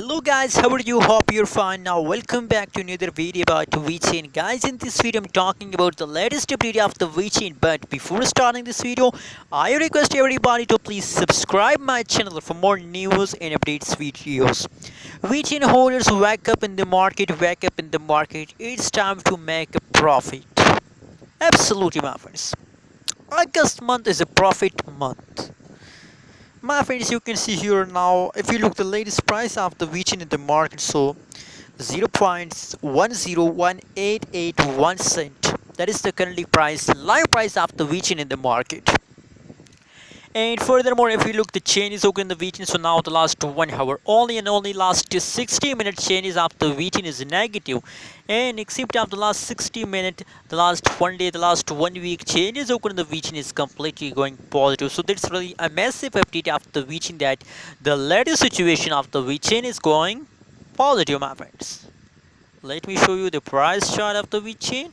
Hello guys, how are you? Hope you're fine. Now welcome back to another video about Vechain. Guys, in this video I'm talking about the latest update of the Vechain. But before starting this video, I request everybody to please subscribe my channel for more news and updates videos. Vechain holders, wake up in the market, wake up in the market. It's time to make a profit. Absolutely, my friends. August month is a profit month. My friends, you can see here now, if you look the latest price of the Vechain in the market, so 0.10188 cent. That is the currently price, live price of the Vechain in the market. And furthermore, if you look, the chain is open in the Vechain, so now the last 1 hour only and only last 60 minutes chain is after Vechain is negative, and except after the last 60 minutes, the last 1 day, the last 1 week chain is open in the Vechain is completely going positive. So that's really a massive update of the Vechain, that the latest situation of the Vechain is going positive, my friends. Let me show you the price chart of the Vechain.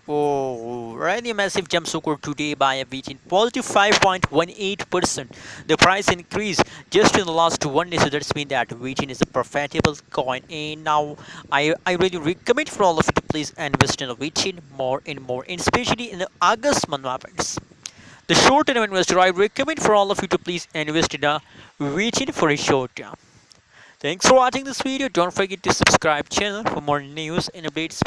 Oh, really massive jump occurred today by a Vechain, positive 5.18%. The price increased just in the last 1 day, so that's mean that Vechain is a profitable coin. And now I really recommend for all of you to please invest in a Vechain more and more, and especially in the August month, my friends. The short-term investor, I recommend for all of you to please invest in a Vechain for a short term. Thanks for watching this video. Don't forget to subscribe channel for more news and updates.